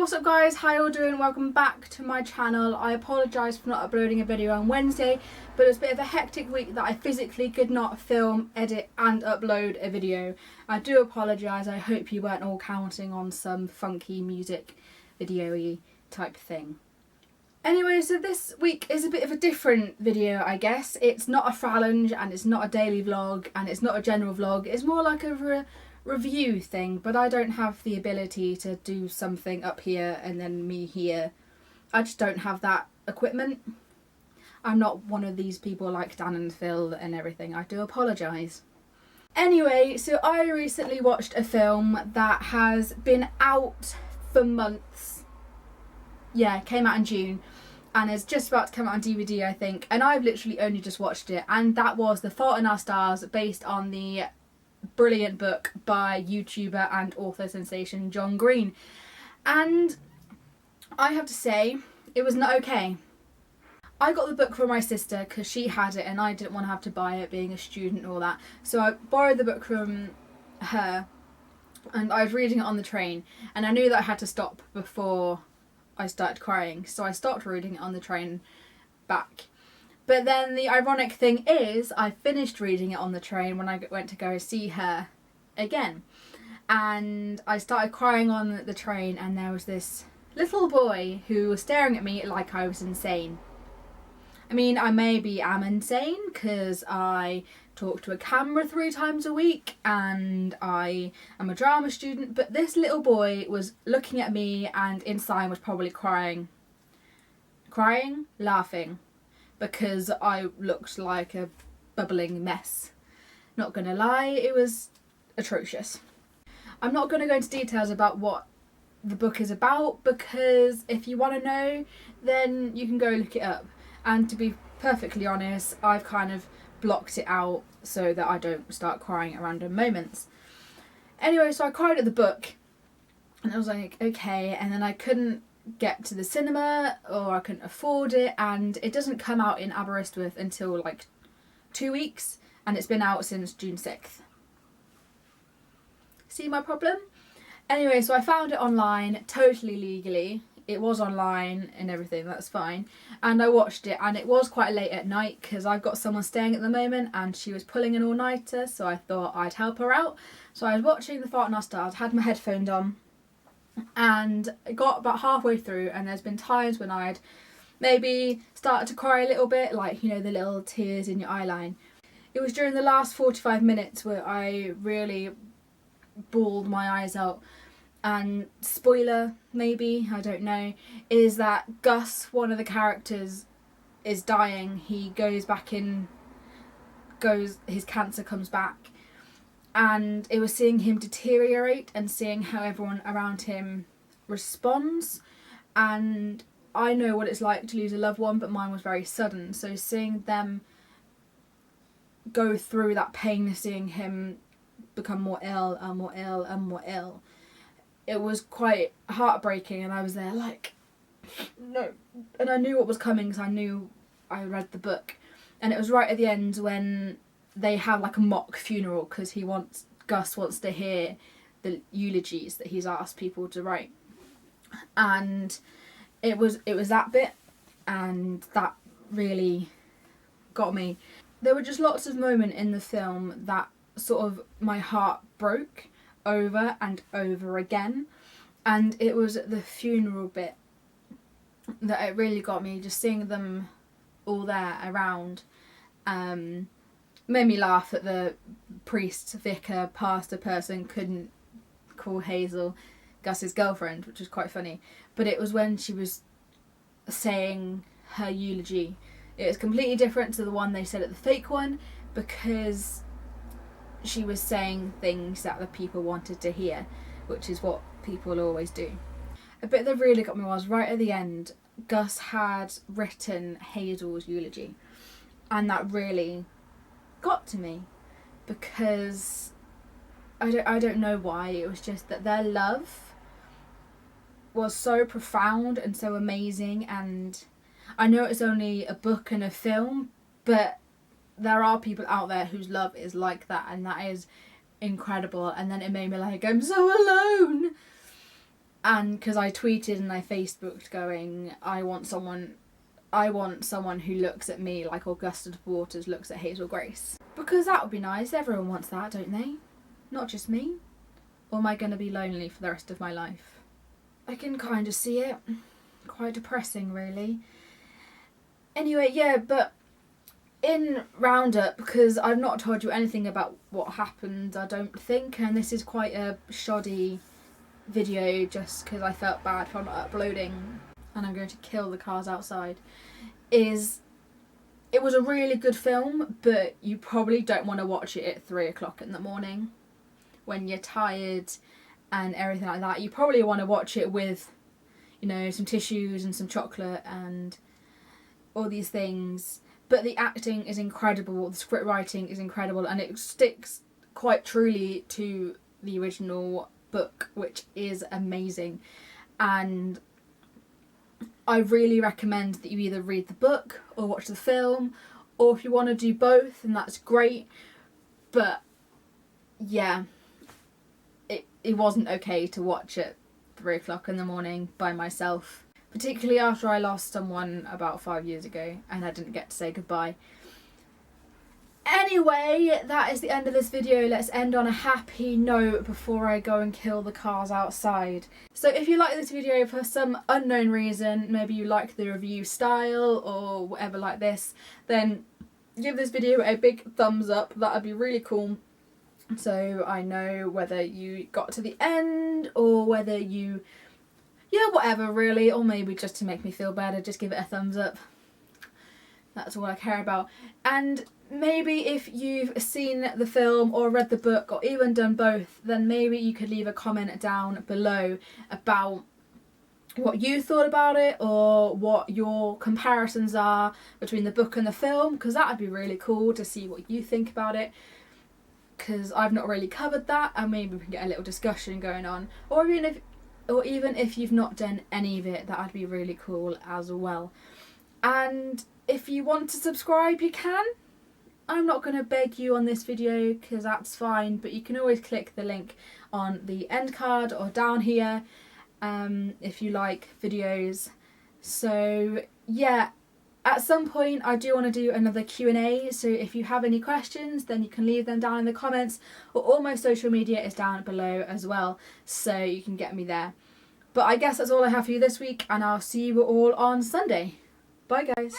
what's up guys, how y'all doing? Welcome back to my channel. I apologise for not uploading a video on Wednesday, but it was a bit of a hectic week that I physically could not film, edit and upload a video. I do apologise. I hope you weren't all counting on some funky music video-y type thing. Anyway, so this week is a bit of a different video, I guess. It's not a challenge and it's not a daily vlog and it's not a general vlog. It's more like a review thing, but I don't have the ability to do something up here and then me here. I just don't have that equipment. I'm not one of these people like Dan and Phil and everything. I do apologise. Anyway, so I recently watched a film that has been out for months. Yeah, it came out in June and is just about to come out on DVD, I think, and I've literally only just watched it, and that was The Fault in Our Stars, based on the brilliant book by YouTuber and author sensation John Green. And I have to say, it was not okay. I got the book for my sister because she had it and I didn't want to have to buy it, being a student and all that, so I borrowed the book from her and I was reading it on the train, and I knew that I had to stop before I started crying, so I stopped reading it on the train back. But then the ironic thing is, I finished reading it on the train when I went to go see her again. And I started crying on the train, and there was this little boy who was staring at me like I was insane. I mean, I maybe am insane because I talk to a camera 3 times a week and I am a drama student, but this little boy was looking at me and inside was probably crying. Crying? Laughing. Because I looked like a bubbling mess. Not gonna lie, it was atrocious. I'm not gonna go into details about what the book is about, because if you want to know, then you can go look it up. And to be perfectly honest, I've kind of blocked it out so that I don't start crying at random moments. Anyway, so I cried at the book and I was like, okay, and then I couldn't get to the cinema or I couldn't afford it, and it doesn't come out in Aberystwyth until like 2 weeks, and it's been out since June 6th. See my problem? Anyway, so I found it online, totally legally. It was online and everything, that's fine. And I watched it, and it was quite late at night because I've got someone staying at the moment and she was pulling an all-nighter, so I thought I'd help her out. So I was watching The Fault in Our Stars, had my headphones on, and I got about halfway through, and there's been times when I'd maybe started to cry a little bit, like, you know, the little tears in your eye line. It was during the last 45 minutes where I really bawled my eyes out. And spoiler, maybe, I don't know, is that Gus, one of the characters, is dying. He goes back in, his cancer comes back. And it was seeing him deteriorate and seeing how everyone around him responds. And I know what it's like to lose a loved one, but mine was very sudden. So seeing them go through that pain, seeing him become more ill and more ill and more ill, it was quite heartbreaking. And I was there like, no. And I knew what was coming because I read the book. And it was right at the end when they have like a mock funeral because Gus wants to hear the eulogies that he's asked people to write, and it was that bit, and that really got me. There were just lots of moments in the film that sort of my heart broke over and over again, and it was the funeral bit that it really got me, just seeing them all there around. Made me laugh that the priest, vicar, pastor person couldn't call Hazel Gus's girlfriend, which was quite funny. But it was when she was saying her eulogy. It was completely different to the one they said at the fake one, because she was saying things that the people wanted to hear, which is what people always do. A bit that really got me was right at the end, Gus had written Hazel's eulogy, and that really got to me because I don't know why. It was just that their love was so profound and so amazing, and I know it's only a book and a film, but there are people out there whose love is like that, and that is incredible. And then it made me like, I'm so alone. and because I tweeted and I Facebooked going, I want someone who looks at me like Augusta Waters looks at Hazel Grace. Because that would be nice. Everyone wants that, don't they? Not just me. Or am I going to be lonely for the rest of my life? I can kind of see it. Quite depressing, really. Anyway, yeah, but in Roundup, because I've not told you anything about what happened, I don't think, and this is quite a shoddy video just because I felt bad for not uploading and I'm going to kill the cars outside, it was a really good film, but you probably don't want to watch it at 3 o'clock in the morning when you're tired and everything like that. You probably want to watch it with, you know, some tissues and some chocolate and all these things. But the acting is incredible, the script writing is incredible, and it sticks quite truly to the original book, which is amazing. And I really recommend that you either read the book or watch the film, or if you want to do both, then that's great. But yeah, it wasn't okay to watch at 3 o'clock in the morning by myself, particularly after I lost someone about 5 years ago and I didn't get to say goodbye. Anyway, that is the end of this video. Let's end on a happy note before I go and kill the cars outside. So if you like this video for some unknown reason, maybe you like the review style or whatever like this, then give this video a big thumbs up. That would be really cool. So I know whether you got to the end or whether you, yeah, whatever really, or maybe just to make me feel better, just give it a thumbs up. That's all I care about. And maybe if you've seen the film or read the book or even done both, then maybe you could leave a comment down below about what you thought about it or what your comparisons are between the book and the film, because that would be really cool to see what you think about it, because I've not really covered that, and maybe we can get a little discussion going on. Or even if you've not done any of it, that would be really cool as well. And if you want to subscribe, you can. I'm not going to beg you on this video because that's fine, but you can always click the link on the end card or down here if you like videos. So yeah, at some point I do want to do another Q&A, so if you have any questions then you can leave them down in the comments, or all my social media is down below as well, so you can get me there. But I guess that's all I have for you this week, and I'll see you all on Sunday. Bye guys.